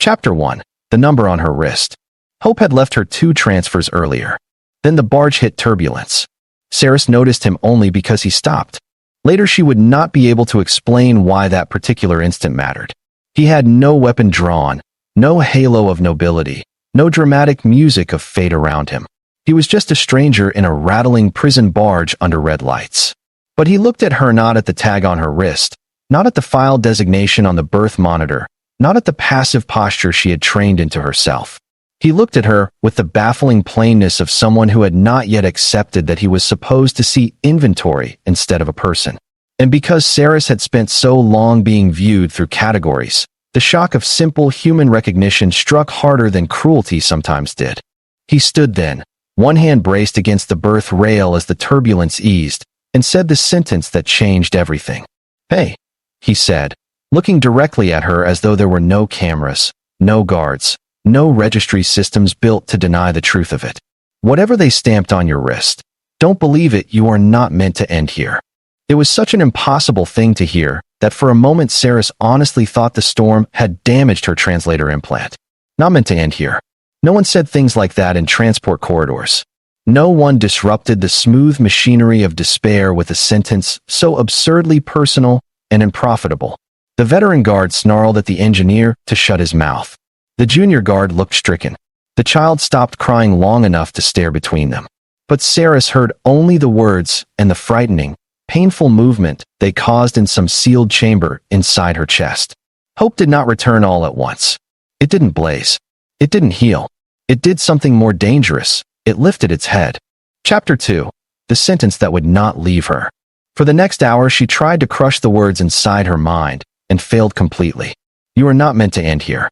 Chapter 1. The number on her wrist. Hope had left her 2 transfers earlier. Then the barge hit turbulence. Saris noticed him only because he stopped. Later she would not be able to explain why that particular instant mattered. He had no weapon drawn, no halo of nobility, no dramatic music of fate around him. He was just a stranger in a rattling prison barge under red lights. But he looked at her, not at the tag on her wrist, not at the file designation on the berth monitor, not at the passive posture she had trained into herself. He looked at her with the baffling plainness of someone who had not yet accepted that he was supposed to see inventory instead of a person. And because Saris had spent so long being viewed through categories, the shock of simple human recognition struck harder than cruelty sometimes did. He stood then, one hand braced against the berth rail as the turbulence eased, and said the sentence that changed everything. "Hey," he said, looking directly at her as though there were no cameras, no guards, no registry systems built to deny the truth of it. "Whatever they stamped on your wrist, don't believe it. You are not meant to end here." It was such an impossible thing to hear that for a moment Saris honestly thought the storm had damaged her translator implant. Not meant to end here. No one said things like that in transport corridors. No one disrupted the smooth machinery of despair with a sentence so absurdly personal and unprofitable. The veteran guard snarled at the engineer to shut his mouth. The junior guard looked stricken. The child stopped crying long enough to stare between them. But Saris heard only the words and the frightening, painful movement they caused in some sealed chamber inside her chest. Hope did not return all at once. It didn't blaze. It didn't heal. It did something more dangerous. It lifted its head. Chapter 2. The sentence that would not leave her. For the next hour she tried to crush the words inside her mind, and failed completely. You are not meant to end here.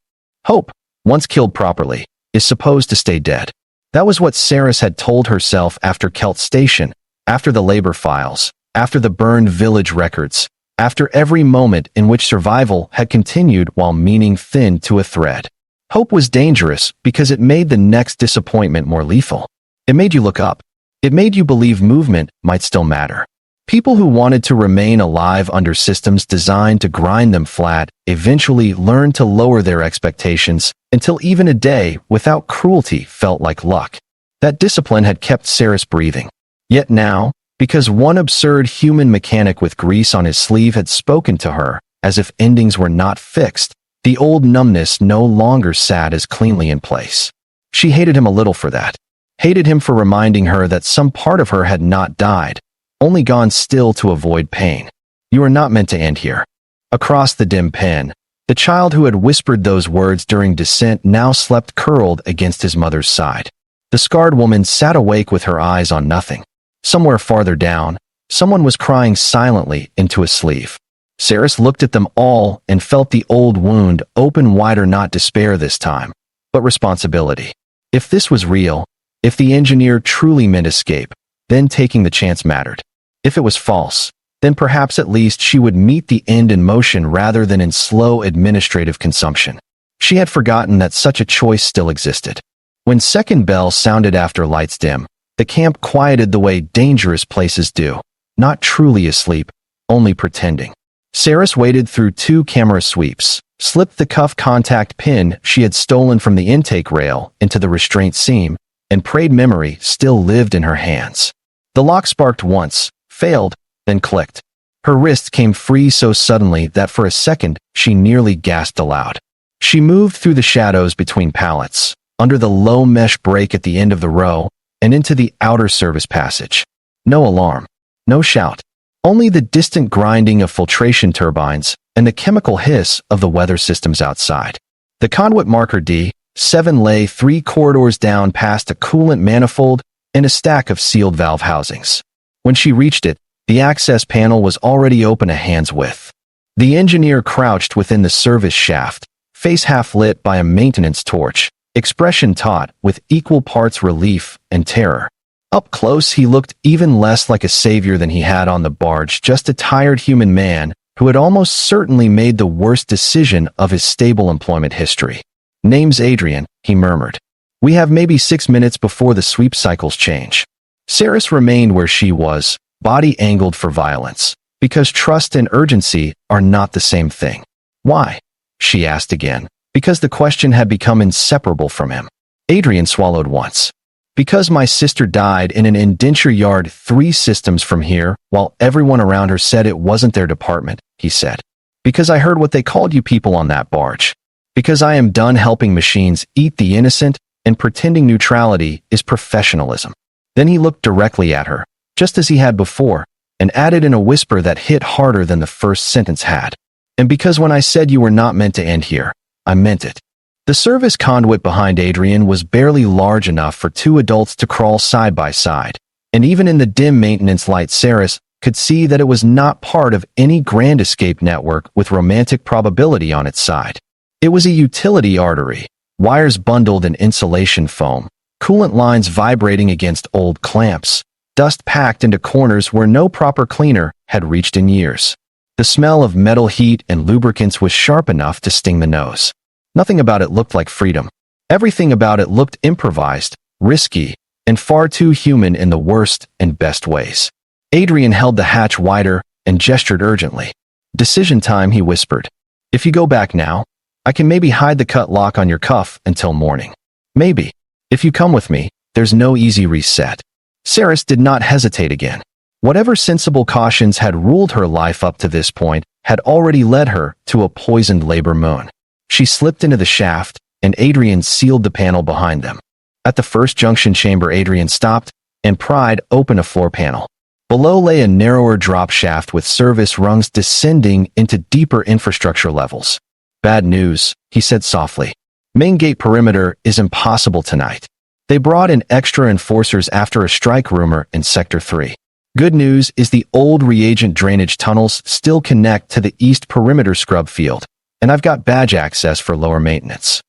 Hope, once killed properly, is supposed to stay dead. That was what Saris had told herself after Kelt Station, after the labor files, after the burned village records, after every moment in which survival had continued while meaning thinned to a thread. Hope was dangerous because it made the next disappointment more lethal. It made you look up. It made you believe movement might still matter. People who wanted to remain alive under systems designed to grind them flat eventually learned to lower their expectations until even a day without cruelty felt like luck. That discipline had kept Saris breathing. Yet now, because one absurd human mechanic with grease on his sleeve had spoken to her as if endings were not fixed, the old numbness no longer sat as cleanly in place. She hated him a little for that. Hated him for reminding her that some part of her had not died, only gone still to avoid pain. You are not meant to end here. Across the dim pen, the child who had whispered those words during descent now slept curled against his mother's side. The scarred woman sat awake with her eyes on nothing. Somewhere farther down, someone was crying silently into a sleeve. Saris looked at them all and felt the old wound open wider, not despair this time, but responsibility. If this was real, if the engineer truly meant escape, then taking the chance mattered. If it was false, then perhaps at least she would meet the end in motion rather than in slow administrative consumption. She had forgotten that such a choice still existed. When second bell sounded after lights dim, the camp quieted the way dangerous places do, not truly asleep, only pretending. Saris waded through 2 camera sweeps, slipped the cuff contact pin she had stolen from the intake rail into the restraint seam, and prayed memory still lived in her hands. The lock sparked once, failed, then clicked. Her wrist came free so suddenly that for a second she nearly gasped aloud. She moved through the shadows between pallets, under the low mesh break at the end of the row, and into the outer service passage. No alarm, no shout, only the distant grinding of filtration turbines and the chemical hiss of the weather systems outside. The conduit marker D7 lay 3 corridors down past a coolant manifold and a stack of sealed valve housings. When she reached it, the access panel was already open a hand's width. The engineer crouched within the service shaft, face half lit by a maintenance torch, expression taut with equal parts relief and terror. Up close he looked even less like a savior than he had on the barge, just a tired human man who had almost certainly made the worst decision of his stable employment history. "Name's Adrian," he murmured. "We have maybe 6 minutes before the sweep cycles change." Saris remained where she was, body angled for violence, because trust and urgency are not the same thing. "Why?" she asked again. Because the question had become inseparable from him. Adrian swallowed once. Because my sister died in an indenture yard 3 systems from here, while everyone around her said it wasn't their department, he said. Because I heard what they called you people on that barge. Because I am done helping machines eat the innocent, and pretending neutrality is professionalism. Then he looked directly at her, just as he had before, and added in a whisper that hit harder than the first sentence had. And because when I said you were not meant to end here, I meant it. The service conduit behind Adrian was barely large enough for 2 adults to crawl side by side, and even in the dim maintenance light Saris could see that it was not part of any grand escape network with romantic probability on its side. It was a utility artery, wires bundled in insulation foam, coolant lines vibrating against old clamps, dust packed into corners where no proper cleaner had reached in years. The smell of metal heat and lubricants was sharp enough to sting the nose. Nothing about it looked like freedom. Everything about it looked improvised, risky, and far too human in the worst and best ways. Adrian held the hatch wider and gestured urgently. Decision time, he whispered. If you go back now, I can maybe hide the cut lock on your cuff until morning. Maybe. If you come with me, there's no easy reset. Saris did not hesitate again. Whatever sensible cautions had ruled her life up to this point had already led her to a poisoned labor moon. She slipped into the shaft, and Adrian sealed the panel behind them. At the first junction chamber, Adrian stopped and pried open a floor panel. Below lay a narrower drop shaft with service rungs descending into deeper infrastructure levels. Bad news, he said softly. Main gate perimeter is impossible tonight. They brought in extra enforcers after a strike rumor in Sector 3. Good news is the old reagent drainage tunnels still connect to the east perimeter scrub field, and I've got badge access for lower maintenance.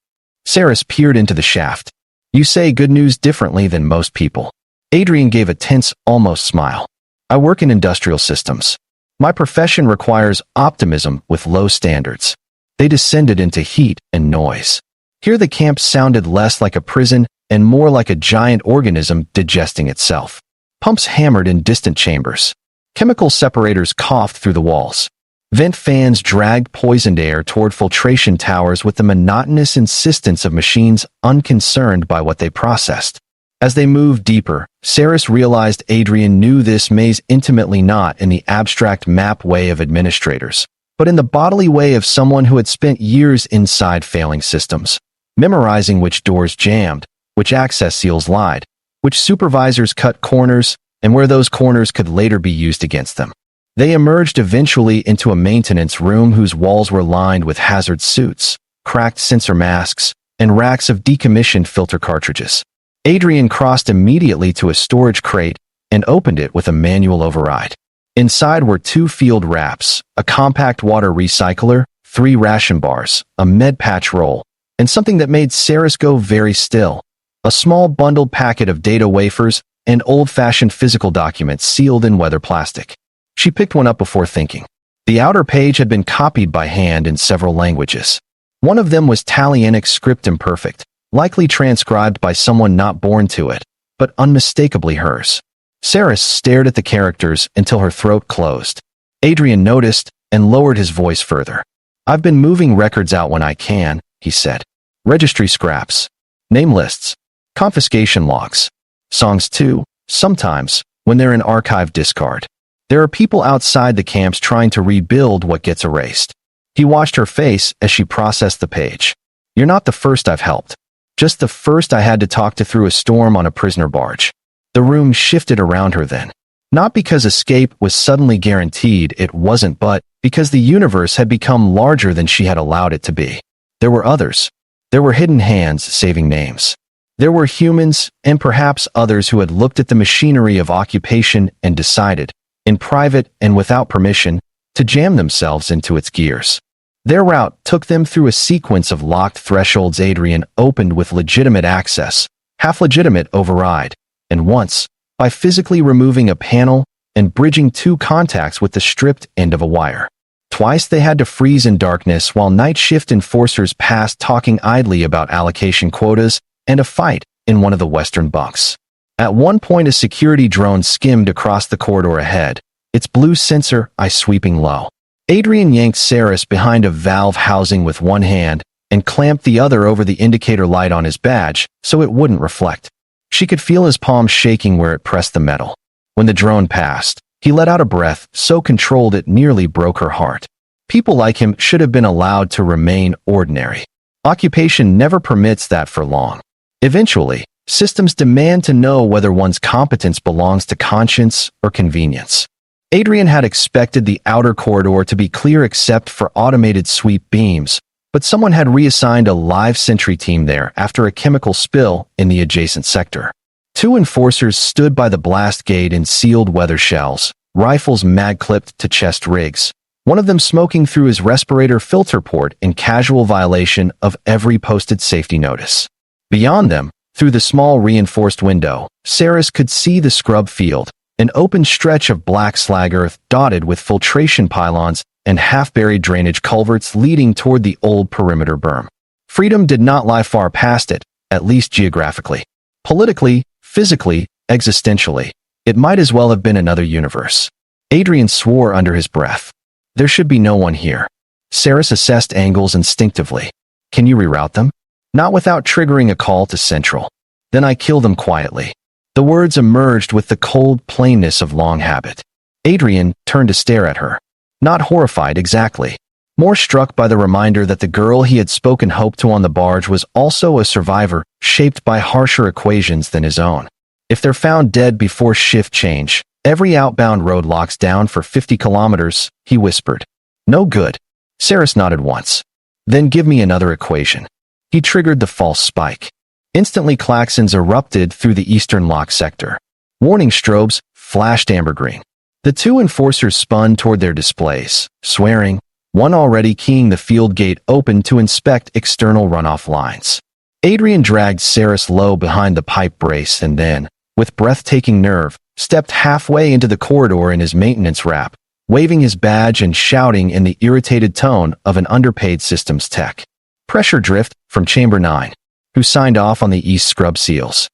Saris peered into the shaft. You say good news differently than most people. Adrian gave a tense, almost smile. I work in industrial systems. My profession requires optimism with low standards. They descended into heat and noise. Here the camp sounded less like a prison and more like a giant organism digesting itself. Pumps hammered in distant chambers. Chemical separators coughed through the walls. Vent fans dragged poisoned air toward filtration towers with the monotonous insistence of machines unconcerned by what they processed. As they moved deeper, Saris realized Adrian knew this maze intimately, not in the abstract map way of administrators, but in the bodily way of someone who had spent years inside failing systems, memorizing which doors jammed, which access seals lied, which supervisors cut corners, and where those corners could later be used against them. They emerged eventually into a maintenance room whose walls were lined with hazard suits, cracked sensor masks, and racks of decommissioned filter cartridges. Adrian crossed immediately to a storage crate and opened it with a manual override. Inside were 2 field wraps, a compact water recycler, 3 ration bars, a med patch roll, and something that made Saris go very still, a small bundled packet of data wafers and old-fashioned physical documents sealed in weather plastic. She picked one up before thinking. The outer page had been copied by hand in several languages. One of them was Talianic script imperfect, likely transcribed by someone not born to it, but unmistakably hers. Saris stared at the characters until her throat closed. Adrian noticed and lowered his voice further. I've been moving records out when I can, he said. Registry scraps, name lists, confiscation logs, songs too, sometimes, when they're in archive discard. There are people outside the camps trying to rebuild what gets erased. He watched her face as she processed the page. You're not the first I've helped. Just the first I had to talk to through a storm on a prisoner barge. The room shifted around her then. Not because escape was suddenly guaranteed, it wasn't, but because the universe had become larger than she had allowed it to be. There were others. There were hidden hands saving names. There were humans, and perhaps others who had looked at the machinery of occupation and decided, in private and without permission, to jam themselves into its gears. Their route took them through a sequence of locked thresholds Adrian opened with legitimate access, half-legitimate override, and once, by physically removing a panel and bridging 2 contacts with the stripped end of a wire. Twice they had to freeze in darkness while night shift enforcers passed talking idly about allocation quotas and a fight in one of the western bunks. At one point a security drone skimmed across the corridor ahead, its blue sensor eye sweeping low. Adrian yanked Saris behind a valve housing with one hand and clamped the other over the indicator light on his badge so it wouldn't reflect. She could feel his palms shaking where it pressed the metal. When the drone passed, he let out a breath so controlled it nearly broke her heart. People like him should have been allowed to remain ordinary. Occupation never permits that for long. Eventually, systems demand to know whether one's competence belongs to conscience or convenience. Adrian had expected the outer corridor to be clear except for automated sweep beams, but someone had reassigned a live sentry team there after a chemical spill in the adjacent sector. Two enforcers stood by the blast gate in sealed weather shells, rifles mag-clipped to chest rigs, one of them smoking through his respirator filter port in casual violation of every posted safety notice. Beyond them, through the small reinforced window, Saris could see the scrub field, an open stretch of black slag earth dotted with filtration pylons and half-buried drainage culverts leading toward the old perimeter berm. Freedom did not lie far past it, at least geographically. Politically, physically, existentially, it might as well have been another universe. Adrian swore under his breath. There should be no one here. Saris assessed angles instinctively. Can you reroute them? Not without triggering a call to Central. Then I kill them quietly. The words emerged with the cold plainness of long habit. Adrian turned to stare at her. Not horrified exactly. More struck by the reminder that the girl he had spoken hope to on the barge was also a survivor shaped by harsher equations than his own. If they're found dead before shift change, every outbound road locks down for 50 kilometers, he whispered. No good. Saris nodded once. Then give me another equation. He triggered the false spike. Instantly klaxons erupted through the eastern lock sector. Warning strobes flashed amber green. The two enforcers spun toward their displays, swearing, one already keying the field gate open to inspect external runoff lines. Adrian dragged Saris low behind the pipe brace and then, with breathtaking nerve, stepped halfway into the corridor in his maintenance wrap, waving his badge and shouting in the irritated tone of an underpaid systems tech. Pressure drift from Chamber 9, who signed off on the East Scrub seals.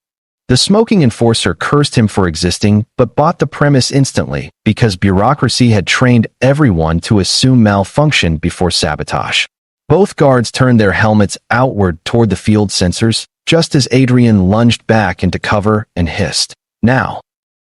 The smoking enforcer cursed him for existing, but bought the premise instantly because bureaucracy had trained everyone to assume malfunction before sabotage. Both guards turned their helmets outward toward the field sensors, just as Adrian lunged back into cover and hissed. Now.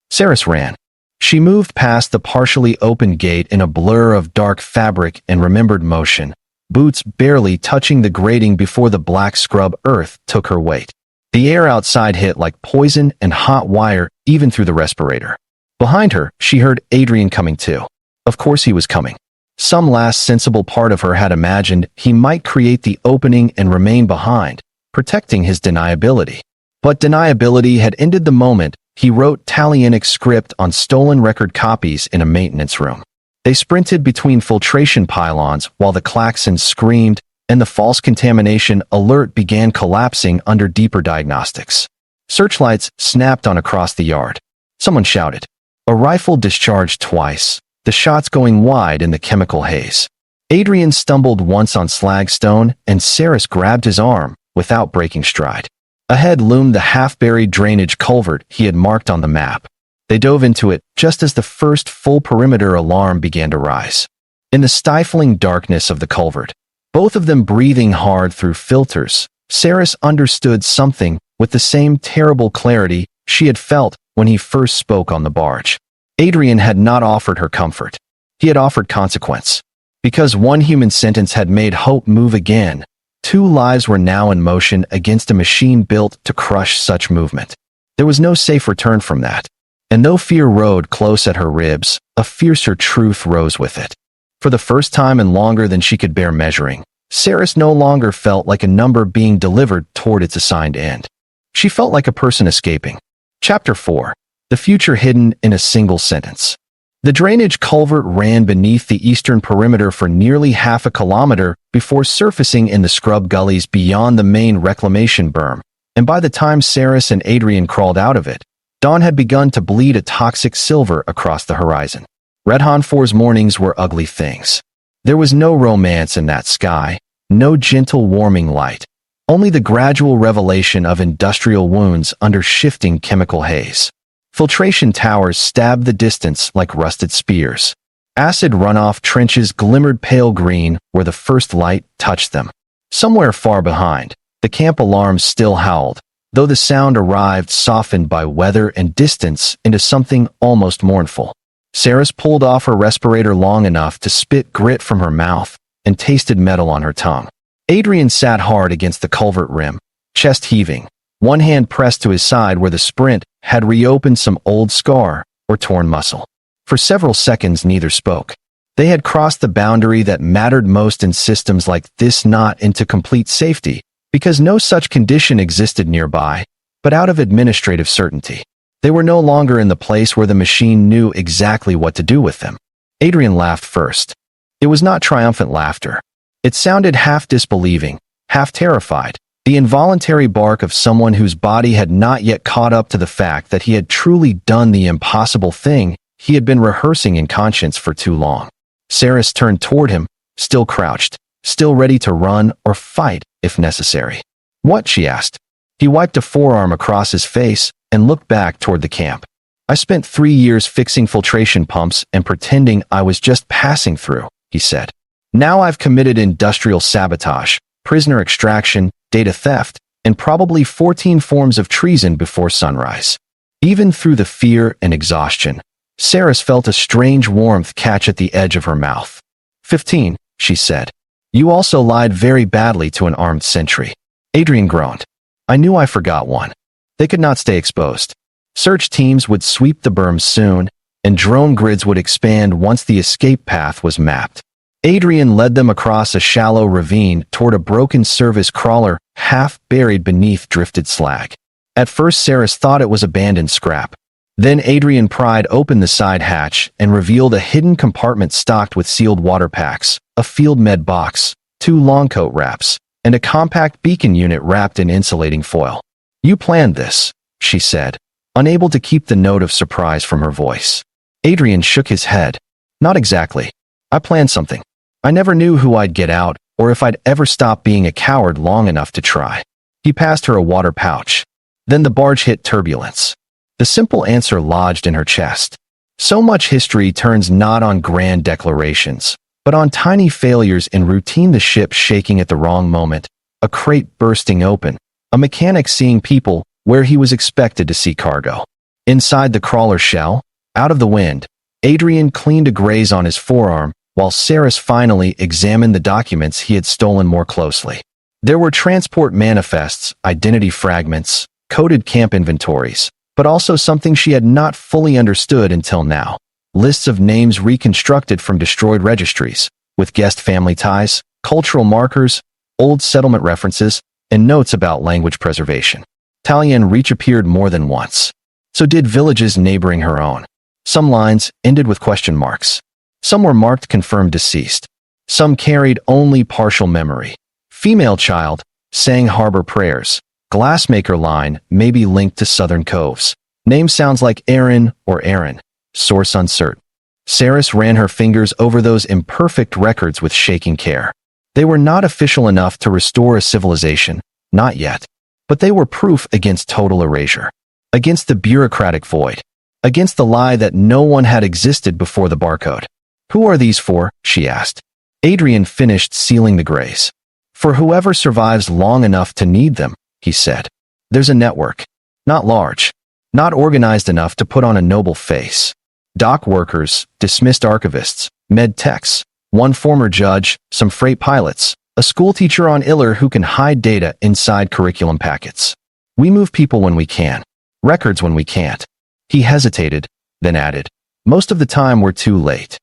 Saris ran. She moved past the partially open gate in a blur of dark fabric and remembered motion, boots barely touching the grating before the black scrub earth took her weight. The air outside hit like poison and hot wire even through the respirator. Behind her, she heard Adrian coming too. Of course he was coming. Some last sensible part of her had imagined he might create the opening and remain behind, protecting his deniability. But deniability had ended the moment he wrote Talianic script on stolen record copies in a maintenance room. They sprinted between filtration pylons while the klaxons screamed, and the false contamination alert began collapsing under deeper diagnostics. Searchlights snapped on across the yard. Someone shouted. A rifle discharged twice, the shots going wide in the chemical haze. Adrian stumbled once on slagstone, and Saris grabbed his arm without breaking stride. Ahead loomed the half-buried drainage culvert he had marked on the map. They dove into it just as the first full perimeter alarm began to rise. In the stifling darkness of the culvert, both of them breathing hard through filters, Saris understood something with the same terrible clarity she had felt when he first spoke on the barge. Adrian had not offered her comfort. He had offered consequence. Because one human sentence had made hope move again, two lives were now in motion against a machine built to crush such movement. There was no safe return from that. And though fear rode close at her ribs, a fiercer truth rose with it. For the first time and longer than she could bear measuring, Saris no longer felt like a number being delivered toward its assigned end. She felt like a person escaping. Chapter 4. The Future Hidden in a Single Sentence. The drainage culvert ran beneath the eastern perimeter for nearly half a kilometer before surfacing in the scrub gullies beyond the main reclamation berm, and by the time Saris and Adrian crawled out of it, dawn had begun to bleed a toxic silver across the horizon. Redhan 4's mornings were ugly things. There was no romance in that sky, no gentle warming light, only the gradual revelation of industrial wounds under shifting chemical haze. Filtration towers stabbed the distance like rusted spears. Acid runoff trenches glimmered pale green where the first light touched them. Somewhere far behind, the camp alarms still howled, though the sound arrived softened by weather and distance into something almost mournful. Saris pulled off her respirator long enough to spit grit from her mouth and tasted metal on her tongue. Adrian sat hard against the culvert rim, chest heaving, one hand pressed to his side where the sprint had reopened some old scar or torn muscle. For several seconds neither spoke. They had crossed the boundary that mattered most in systems like this, not into complete safety, because no such condition existed nearby, but out of administrative certainty. They were no longer in the place where the machine knew exactly what to do with them. Adrian laughed first. It was not triumphant laughter. It sounded half disbelieving, half terrified, the involuntary bark of someone whose body had not yet caught up to the fact that he had truly done the impossible thing he had been rehearsing in conscience for too long. Saris turned toward him, still crouched, still ready to run or fight if necessary. "What?" she asked. He wiped a forearm across his face and looked back toward the camp. "I spent 3 years fixing filtration pumps and pretending I was just passing through," he said. "Now I've committed industrial sabotage, prisoner extraction, data theft, and probably 14 forms of treason before sunrise." Even through the fear and exhaustion, Saris felt a strange warmth catch at the edge of her mouth. 15, she said. "You also lied very badly to an armed sentry." Adrian groaned. "I knew I forgot one." They could not stay exposed. Search teams would sweep the berms soon, and drone grids would expand once the escape path was mapped. Adrian led them across a shallow ravine toward a broken service crawler half buried beneath drifted slag. At first Saris thought it was abandoned scrap. Then Adrian pried open the side hatch and revealed a hidden compartment stocked with sealed water packs, a field med box, 2 longcoat wraps, and a compact beacon unit wrapped in insulating foil. "You planned this," she said, unable to keep the note of surprise from her voice. Adrian shook his head. "Not exactly. I planned something. I never knew who I'd get out or if I'd ever stop being a coward long enough to try." He passed her a water pouch. Then the barge hit turbulence. The simple answer lodged in her chest. So much history turns not on grand declarations, but on tiny failures in routine. The ship shaking at the wrong moment, a crate bursting open, a mechanic seeing people where he was expected to see cargo. Inside the crawler shell, out of the wind, Adrian cleaned a graze on his forearm, while Saris finally examined the documents he had stolen more closely. There were transport manifests, identity fragments, coded camp inventories, but also something she had not fully understood until now. Lists of names reconstructed from destroyed registries, with guest family ties, cultural markers, old settlement references, and notes about language preservation. Talian Reach appeared more than once. So did villages neighboring her own. Some lines ended with question marks. Some were marked confirmed deceased. Some carried only partial memory. Female child, sang harbor prayers. Glassmaker line may be linked to southern coves. Name sounds like Aaron or Aaron. Source uncertain. Saris ran her fingers over those imperfect records with shaking care. They were not official enough to restore a civilization, not yet. But they were proof against total erasure. Against the bureaucratic void. Against the lie that no one had existed before the barcode. "Who are these for?" she asked. Adrian finished sealing the grays. "For whoever survives long enough to need them," he said. "There's a network. Not large. Not organized enough to put on a noble face. Dock workers, dismissed archivists, med techs, one former judge, some freight pilots, a schoolteacher on Iller who can hide data inside curriculum packets. We move people when we can. Records when we can't." He hesitated, then added, "Most of the time we're too late."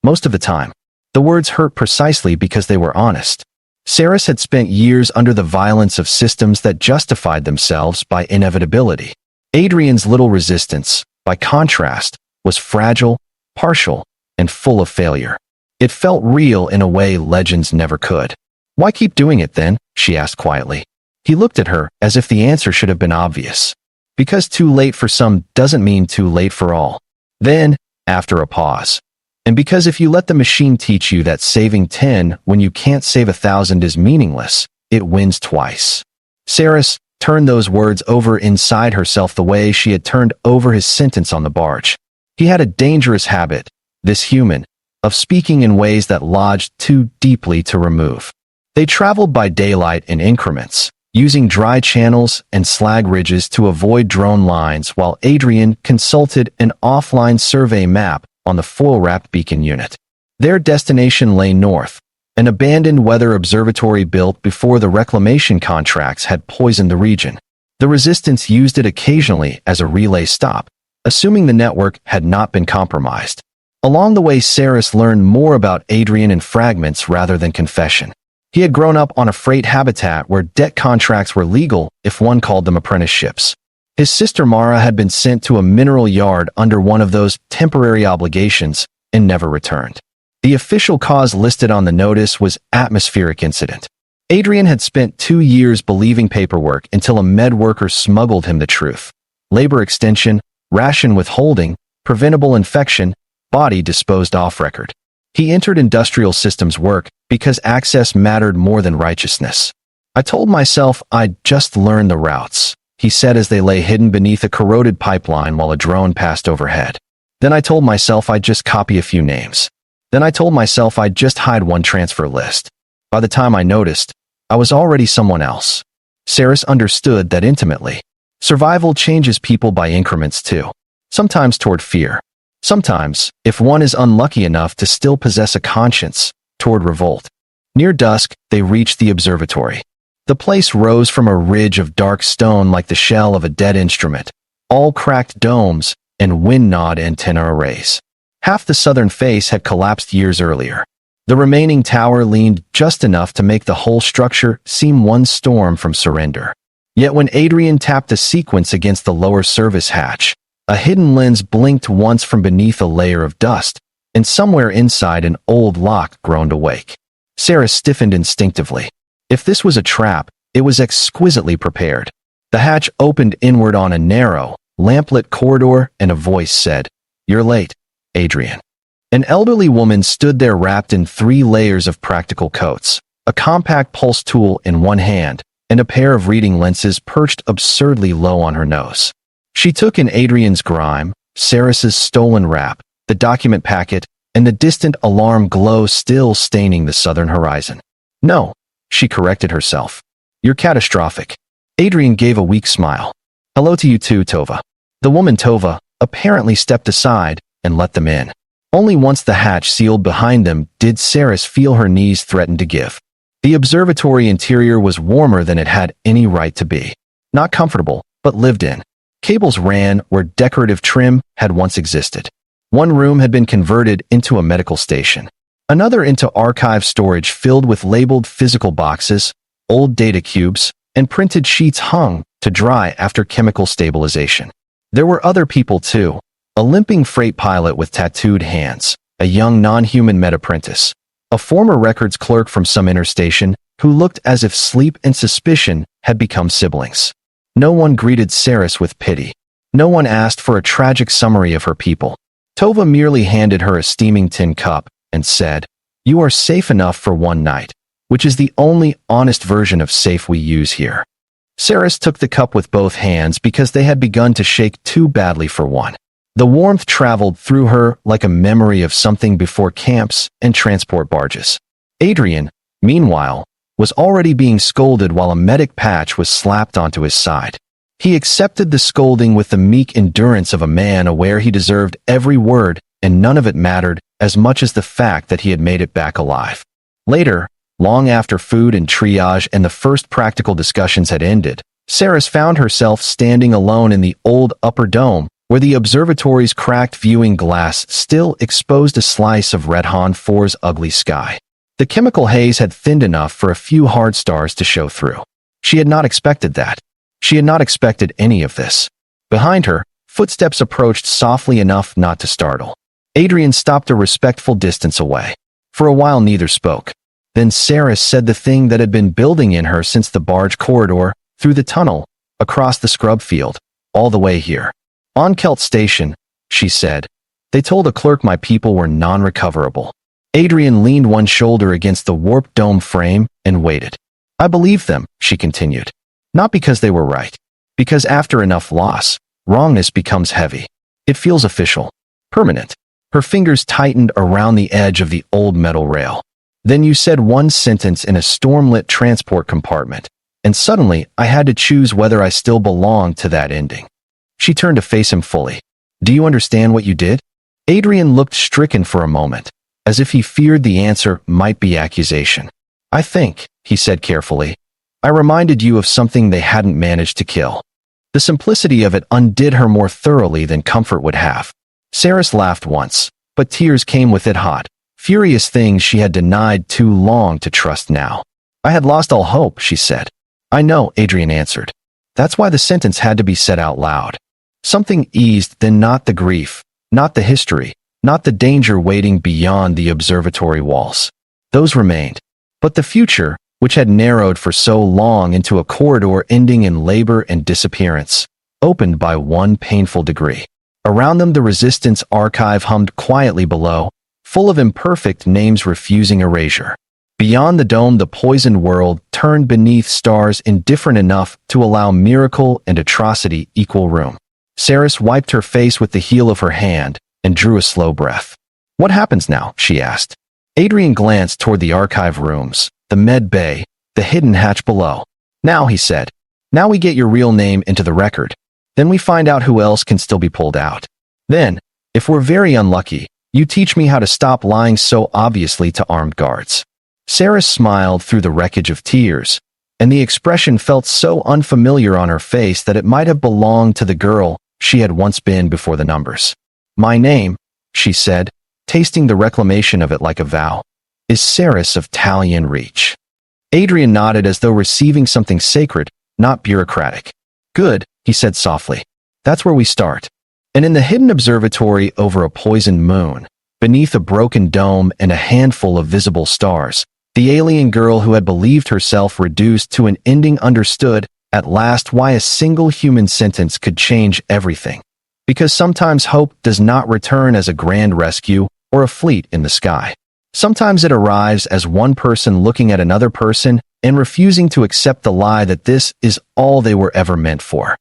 Most of the time. The words hurt precisely because they were honest. Saris had spent years under the violence of systems that justified themselves by inevitability. Adrian's little resistance, by contrast, was fragile, partial, and full of failure. It felt real in a way legends never could. "Why keep doing it then?" she asked quietly. He looked at her as if the answer should have been obvious. "Because too late for some doesn't mean too late for all." Then, after a pause, "And because if you let the machine teach you that saving 10 when you can't save 1,000 is meaningless, it wins twice." Saris turned those words over inside herself the way she had turned over his sentence on the barge. He had a dangerous habit, this human, of speaking in ways that lodged too deeply to remove. They traveled by daylight in increments, using dry channels and slag ridges to avoid drone lines while Adrian consulted an offline survey map on the foil-wrapped beacon unit. Their destination lay north, an abandoned weather observatory built before the reclamation contracts had poisoned the region. The Resistance used it occasionally as a relay stop, assuming the network had not been compromised. Along the way, Saris learned more about Adrian in fragments rather than confession. He had grown up on a freight habitat where debt contracts were legal if one called them apprenticeships. His sister Mara had been sent to a mineral yard under one of those temporary obligations and never returned. The official cause listed on the notice was atmospheric incident. Adrian had spent 2 years believing paperwork until a med worker smuggled him the truth. Labor extension, ration withholding, preventable infection, body disposed off record. He entered industrial systems work because access mattered more than righteousness. I told myself I'd just learn the routes, he said as they lay hidden beneath a corroded pipeline while a drone passed overhead. Then I told myself I'd just copy a few names. Then I told myself I'd just hide one transfer list. By the time I noticed, I was already someone else. Saris understood that intimately. Survival changes people by increments too. Sometimes toward fear. Sometimes, if one is unlucky enough to still possess a conscience, toward revolt. Near dusk, they reached the observatory. The place rose from a ridge of dark stone like the shell of a dead instrument, all cracked domes and wind-gnawed antenna arrays. Half the southern face had collapsed years earlier. The remaining tower leaned just enough to make the whole structure seem one storm from surrender. Yet when Adrian tapped a sequence against the lower service hatch, a hidden lens blinked once from beneath a layer of dust, and somewhere inside an old lock groaned awake. Saris stiffened instinctively. If this was a trap, it was exquisitely prepared. The hatch opened inward on a narrow, lamplit corridor, and a voice said, "You're late, Adrian." An elderly woman stood there wrapped in 3 layers of practical coats, a compact pulse tool in one hand, and a pair of reading lenses perched absurdly low on her nose. She took in Adrian's grime, Saris's stolen wrap, the document packet, and the distant alarm glow still staining the southern horizon. "No," she corrected herself. "You're catastrophic." Adrian gave a weak smile. "Hello to you too, Tova." The woman Tova apparently stepped aside and let them in. Only once the hatch sealed behind them did Saris feel her knees threaten to give. The observatory interior was warmer than it had any right to be. Not comfortable, but lived in. Cables ran where decorative trim had once existed. One room had been converted into a medical station. Another into archive storage filled with labeled physical boxes, old data cubes, and printed sheets hung to dry after chemical stabilization. There were other people too. A limping freight pilot with tattooed hands, a young non-human med apprentice, a former records clerk from some interstation who looked as if sleep and suspicion had become siblings. No one greeted Saris with pity. No one asked for a tragic summary of her people. Tova merely handed her a steaming tin cup and said, "You are safe enough for one night," which is the only honest version of safe we use here. Saris took the cup with both hands because they had begun to shake too badly for one. The warmth traveled through her like a memory of something before camps and transport barges. Adrian, meanwhile, was already being scolded while a medic patch was slapped onto his side. He accepted the scolding with the meek endurance of a man aware he deserved every word and none of it mattered as much as the fact that he had made it back alive. Later, long after food and triage and the first practical discussions had ended, Saris found herself standing alone in the old upper dome where the observatory's cracked viewing glass still exposed a slice of Redhan 4's ugly sky. The chemical haze had thinned enough for a few hard stars to show through. She had not expected that. She had not expected any of this. Behind her, footsteps approached softly enough not to startle. Adrian stopped a respectful distance away. For a while neither spoke. Then Saris said the thing that had been building in her since the barge corridor, through the tunnel, across the scrub field, all the way here. "On Kelt Station," she said, "they told a clerk my people were non-recoverable." Adrian leaned one shoulder against the warped dome frame and waited. "I believed them," she continued. "Not because they were right. Because after enough loss, wrongness becomes heavy. It feels official. Permanent." Her fingers tightened around the edge of the old metal rail. Then you said one sentence in a storm-lit transport compartment, and suddenly I had to choose whether I still belonged to that ending. She turned to face him fully. Do you understand what you did? Adrian looked stricken for a moment, as if he feared the answer might be accusation. I think, he said carefully, I reminded you of something they hadn't managed to kill. The simplicity of it undid her more thoroughly than comfort would have. Saris laughed once, but tears came with it hot, furious things she had denied too long to trust now. I had lost all hope, she said. I know, Adrian answered. That's why the sentence had to be said out loud. Something eased, then not the grief, not the history, not the danger waiting beyond the observatory walls. Those remained. But the future, which had narrowed for so long into a corridor ending in labor and disappearance, opened by one painful degree. Around them the Resistance archive hummed quietly below, full of imperfect names refusing erasure. Beyond the dome the poisoned world turned beneath stars indifferent enough to allow miracle and atrocity equal room. Saris wiped her face with the heel of her hand and drew a slow breath. What happens now? She asked. Adrian glanced toward the archive rooms, the med bay, the hidden hatch below. Now, he said, now we get your real name into the record. Then we find out who else can still be pulled out. Then, if we're very unlucky, you teach me how to stop lying so obviously to armed guards. Saris smiled through the wreckage of tears, and the expression felt so unfamiliar on her face that it might have belonged to the girl she had once been before the numbers. My name, she said, tasting the reclamation of it like a vow, is Saris of Talion Reach. Adrian nodded as though receiving something sacred, not bureaucratic. Good, he said softly. That's where we start. And in the hidden observatory over a poisoned moon, beneath a broken dome and a handful of visible stars, the alien girl who had believed herself reduced to an ending understood at last why a single human sentence could change everything. Because sometimes hope does not return as a grand rescue or a fleet in the sky. Sometimes it arrives as one person looking at another person and refusing to accept the lie that this is all they were ever meant for.